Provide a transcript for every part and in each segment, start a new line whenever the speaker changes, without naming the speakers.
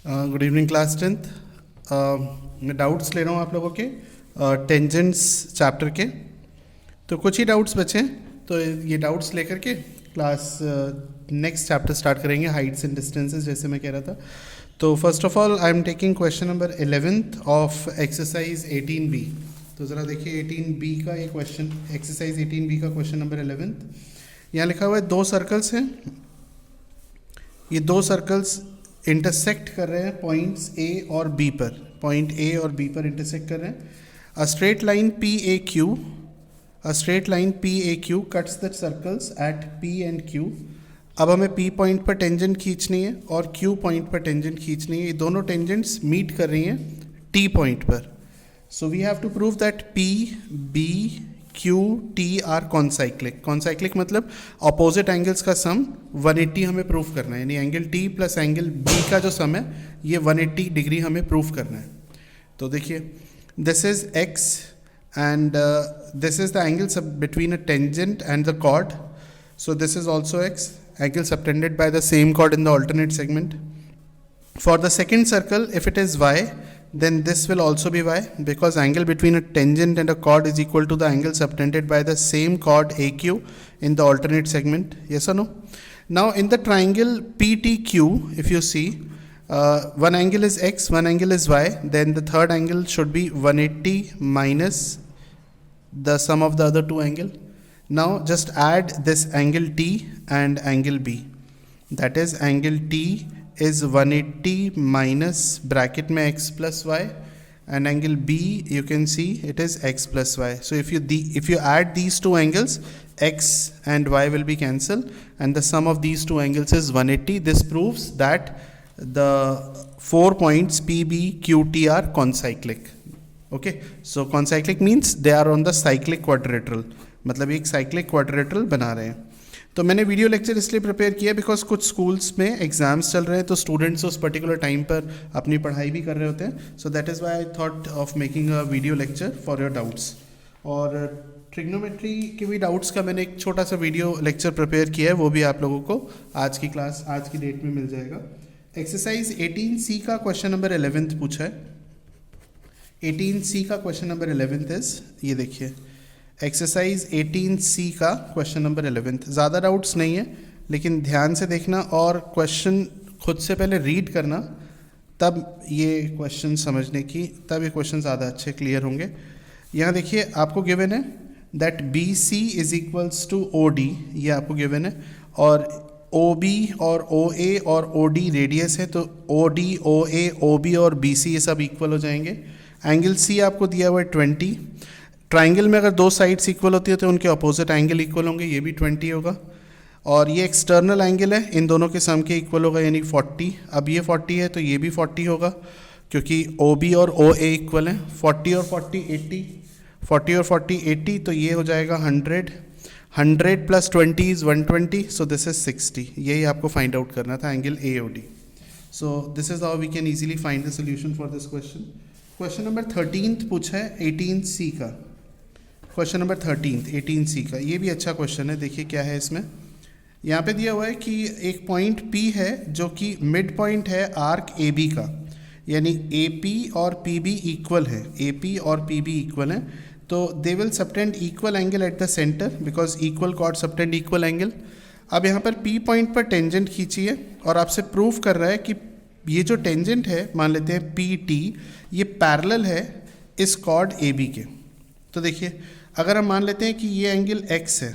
Good evening class 10th। मैं doubts ले रहा हूँ आप लोगों के टेंजेंट्स चैप्टर के। तो कुछ ही डाउट्स बचे हैं, तो ये डाउट्स लेकर के क्लास नेक्स्ट चैप्टर स्टार्ट करेंगे, हाइट्स एंड डिस्टेंसेस, जैसे मैं कह रहा था। तो first of all I am taking question number 11th of exercise 18B। तो ज़रा देखिए 18B का ये क्वेश्चन, एक्सरसाइज 18B का क्वेश्चन नंबर 11th। यहाँ लिखा हुआ है दो सर्कल्स हैं, ये दो सर्कल्स इंटरसेक्ट कर रहे हैं पॉइंट्स ए और बी पर, पॉइंट ए और बी पर इंटरसेक्ट कर रहे हैं। A straight line P A Q cuts the circles eight P and Q. अब हमें पी पॉइंट पर टेंजेंट खींचनी है और क्यू पॉइंट पर टेंजेंट खींचनी है। ये दोनों टेंजेंट्स मीट कर रही हैं टी पॉइंट पर। So we have to prove that P B Q T are concyclic. Concyclic मतलब अपोजिट एंगल्स का सम 180 हमें प्रूफ करना है, यानी angle T plus angle B का जो सम है ये 180 डिग्री हमें प्रूफ करना है। तो देखिए this is X and this is the angle between a tangent and the chord. So this is also X, angle subtended by the same chord in the alternate segment. For the second circle, if it is y, then this will also be y, because angle between a tangent and a chord is equal to the angle subtended by the same chord AQ in the alternate segment. Yes or no? Now in the triangle PTQ, if you see, one angle is x, one angle is y, then the third angle should be 180 minus the sum of the other two angle. Now just add this angle T and angle B. That is angle T is 180 minus bracket में x plus y, and angle B you can see it is x plus y. So if you add these two angles, x and y will be cancelled and the sum of these two angles is 180. This proves that the 4 points P, B, Q, T are concyclic. Okay, so concyclic means they are on the cyclic quadrilateral, मतलब एक cyclic quadrilateral बना रहे हैं। तो मैंने video lecture इसलिए prepare किया because कुछ स्कूल्स में एग्जाम्स चल रहे हैं, तो स्टूडेंट्स उस पर्टिकुलर टाइम पर अपनी पढ़ाई भी कर रहे होते हैं। So that is why I thought of making a video lecture for your doubts. और ट्रिग्नोमेट्री के भी डाउट्स का मैंने एक छोटा सा वीडियो लेक्चर प्रिपेयर किया है, वो भी आप लोगों को आज की क्लास, आज की डेट में मिल जाएगा। एक्सरसाइज 18C का क्वेश्चन नंबर 11th पूछा है। 18C का क्वेश्चन नंबर 11th इज, ये देखिए एक्सरसाइज 18C का क्वेश्चन नंबर 11th। ज़्यादा डाउट्स नहीं है, लेकिन ध्यान से देखना और क्वेश्चन खुद से पहले रीड करना, तब ये क्वेश्चन समझने की, तब ये क्वेश्चन ज़्यादा अच्छे क्लियर होंगे। यहाँ देखिए आपको गिवन है that BC is equals to OD, ये आपको गिवन है, और OB और OA और OD रेडियस है, तो OD, OA, OB और BC ये सब इक्वल हो जाएंगे। एंगल C आपको दिया हुआ है 20। ट्राइंगल में अगर दो साइड्स इक्वल होती है तो उनके अपोजिट एंगल इक्वल होंगे, ये भी 20 होगा। और ये एक्सटर्नल एंगल है, इन दोनों के सम के इक्वल होगा, यानी 40। अब ये 40 है तो ये भी 40 होगा, क्योंकि OB और OA इक्वल हैं। 40 और 40 80, 40 और 40 80, तो ये हो जाएगा 100। 100 plus 20 is 120, so this is 60। यही आपको फाइंड आउट करना था, angle AOD। So this is how we can easily find the solution for this question. Question number 13th पूछा है 18C का। क्वेश्चन नंबर 13th 18C का, ये भी अच्छा क्वेश्चन है। देखिए क्या है इसमें, यहाँ पे दिया हुआ है कि एक पॉइंट P है जो कि मिड पॉइंट है आर्क AB का, यानी AP और PB इक्वल है, AP और PB इक्वल है, तो they will subtend equal angle at the centre, because equal cord subtend equal angle. अब यहाँ पर P पॉइंट पर टेंजेंट खींचिए और आपसे प्रूफ कर रहा है कि ये जो टेंजेंट है, मान लेते हैं PT, ये पैरेलल है इस कॉर्ड AB के। तो देखिए अगर हम मान लेते हैं कि ये एंगल x है,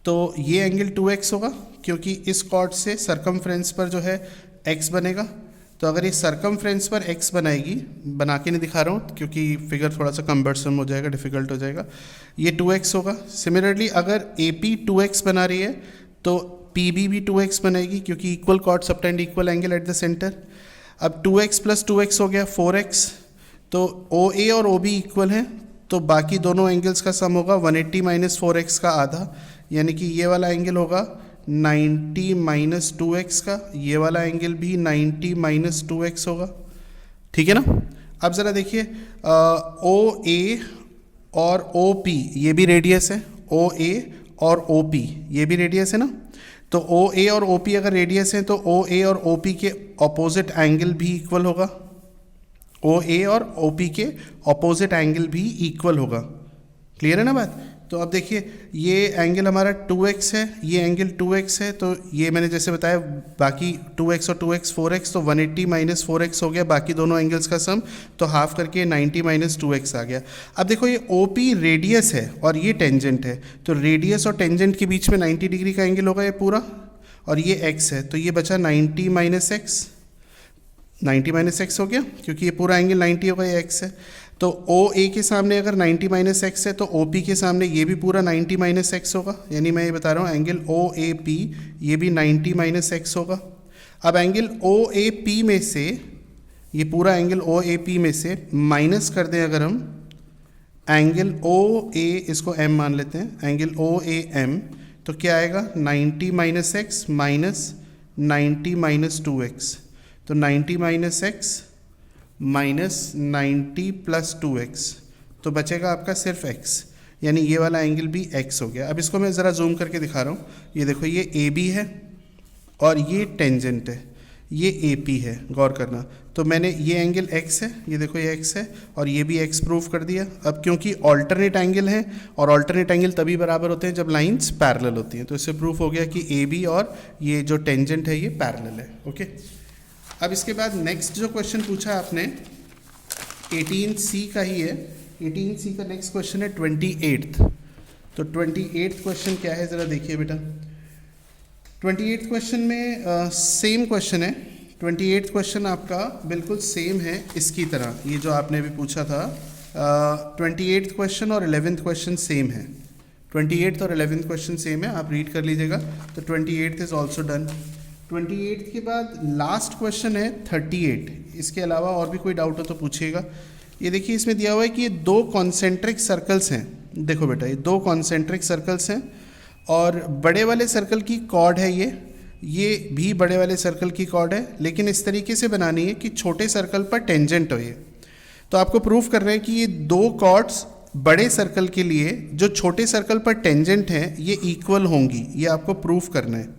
तो ये एंगल 2x होगा, क्योंकि इस कॉर्ड से सरकमफ्रेंस पर जो है x बनेगा। तो अगर ये सरकमफ्रेंस पर x बनाएगी, बना के नहीं दिखा रहा हूँ क्योंकि फिगर थोड़ा सा कम्बर्सम हो जाएगा, डिफिकल्ट हो जाएगा, ये 2x होगा। सिमिलरली अगर AP 2x बना रही है तो PB भी 2x बनाएगी, क्योंकि equal cord subtend equal angle at the centre. अब 2x प्लस 2x हो गया 4x, तो OA और OB इक्वल हैं, तो बाकी दोनों एंगल्स का सम होगा 180 माइनस 4x का आधा, यानी कि ये वाला एंगल होगा 90 माइनस 2x का, ये वाला एंगल भी 90 माइनस 2x होगा। ठीक है ना। अब ज़रा देखिए OA और OP ये भी रेडियस है, OA और OP ये भी रेडियस है ना। तो ओ ए और ओ पी अगर रेडियस है तो ओ ए और ओ पी के ऑपोजिट एंगल भी इक्वल होगा, ओ ए और ओ पी के ऑपोजिट एंगल भी इक्वल होगा। क्लियर है ना बात? तो अब देखिए ये एंगल हमारा 2x है, ये एंगल 2x है, तो ये मैंने जैसे बताया बाकी 2x और 2x 4x, तो 180 माइनस 4x हो गया बाकी दोनों एंगल्स का सम, तो हाफ करके 90 माइनस 2x आ गया। अब देखो ये OP रेडियस है और ये टेंजेंट है, तो रेडियस और टेंजेंट के बीच में 90 डिग्री का एंगल होगा ये पूरा, और ये x है, तो ये बचा 90 माइनस x, 90 माइनस एक्स हो गया क्योंकि ये पूरा एंगल 90 होगा, ये x है। तो ओ ए के सामने अगर 90 माइनस एक्स है तो ओ पी के सामने ये भी पूरा 90 माइनस एक्स होगा, यानी मैं ये बता रहा हूँ एंगल ओ ए पी ये भी 90 माइनस एक्स होगा। अब एंगल ओ ए पी में से, ये पूरा एंगल ओ ए पी में से माइनस कर दें अगर हम एंगल ओ ए, इसको एम मान लेते हैं, एंगल ओ ए एम, तो क्या आएगा 90 minus x minus 90 minus 2x, तो 90 minus x minus 90 plus 2x, तो बचेगा आपका सिर्फ x, यानी ये वाला एंगल भी x हो गया। अब इसको मैं ज़रा जूम करके दिखा रहा हूँ, ये देखो ये AB है और ये टेंजेंट है, ये AP है, गौर करना। तो मैंने ये एंगल x है, ये देखो ये x है और ये भी x प्रूफ कर दिया। अब क्योंकि ऑल्टरनेट एंगल है और ऑल्टरनेट एंगल तभी बराबर होते हैं जब लाइंस पैरेलल होती हैं, तो इससे प्रूफ हो गया कि AB और ये जो टेंजेंट है ये पैरेलल है। ओके, अब इसके बाद नेक्स्ट जो क्वेश्चन पूछा आपने 18C का ही है, 18C का नेक्स्ट क्वेश्चन है 28th। तो 28th क्वेश्चन क्या है ज़रा देखिए बेटा। 28th क्वेश्चन में सेम क्वेश्चन है, 28th क्वेश्चन आपका बिल्कुल सेम है इसकी तरह, ये जो आपने अभी पूछा था 28th क्वेश्चन और 11th क्वेश्चन सेम है, 28th और 11th क्वेश्चन सेम है, आप रीड कर लीजिएगा। तो 28th इज़ ऑल्सो डन। 28 के बाद लास्ट क्वेश्चन है 38, इसके अलावा और भी कोई डाउट हो तो पूछिएगा। ये देखिए इसमें दिया हुआ है कि ये दो कॉन्सेंट्रिक सर्कल्स हैं, देखो बेटा ये दो कॉन्सेंट्रिक सर्कल्स हैं और बड़े वाले सर्कल की कॉर्ड है ये भी बड़े वाले सर्कल की कॉर्ड है, लेकिन इस तरीके से बनानी है कि छोटे सर्कल पर टेंजेंट हो ये। तो आपको प्रूफ कर रहे हैं कि ये दो कॉर्ड्स बड़े सर्कल के लिए जो छोटे सर्कल पर टेंजेंट हैं ये इक्वल होंगी, ये आपको प्रूफ करना है।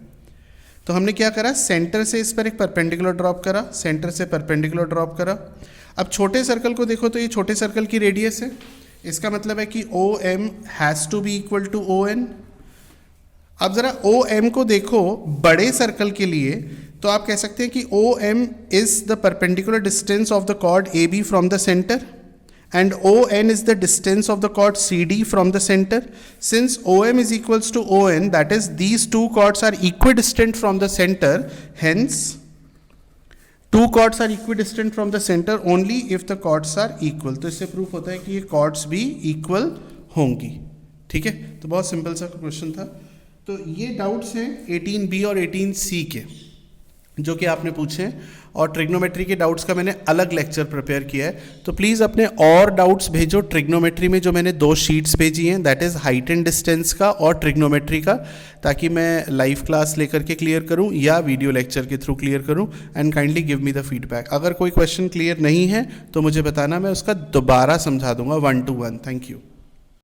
तो हमने क्या करा, सेंटर से इस पर एक परपेंडिकुलर ड्रॉप करा, सेंटर से परपेंडिकुलर ड्रॉप करा। अब छोटे सर्कल को देखो तो ये छोटे सर्कल की रेडियस है, इसका मतलब है कि O M has to be equal to O N. अब ज़रा ओ एम को देखो बड़े सर्कल के लिए, तो आप कह सकते हैं कि O M is the perpendicular distance of the chord A B from the centre and ON is the distance of the chord CD from the center. Since OM is equals to ON, that is these two chords are equidistant from the center, hence two chords are equidistant from the center only if the chords are equal. तो इससे proof होता है कि ये chords भी equal होंगी। ठीक है, तो बहुत सिंपल सा क्वेश्चन था। तो ये डाउट्स हैं 18B और 18C के जो कि आपने पूछे हैं, और ट्रिग्नोमेट्री के डाउट्स का मैंने अलग लेक्चर प्रिपेयर किया है। तो प्लीज़ अपने और डाउट्स भेजो ट्रिग्नोमेट्री में, जो मैंने 2 शीट्स भेजी हैं, that is height and distance का और ट्रिग्नोमेट्री का, ताकि मैं लाइव क्लास लेकर के क्लियर करूं या वीडियो लेक्चर के थ्रू क्लियर करूं। And kindly give me the feedback. अगर कोई क्वेश्चन क्लियर नहीं है तो मुझे बताना, मैं उसका दोबारा समझा दूंगा 1 to 1। Thank you.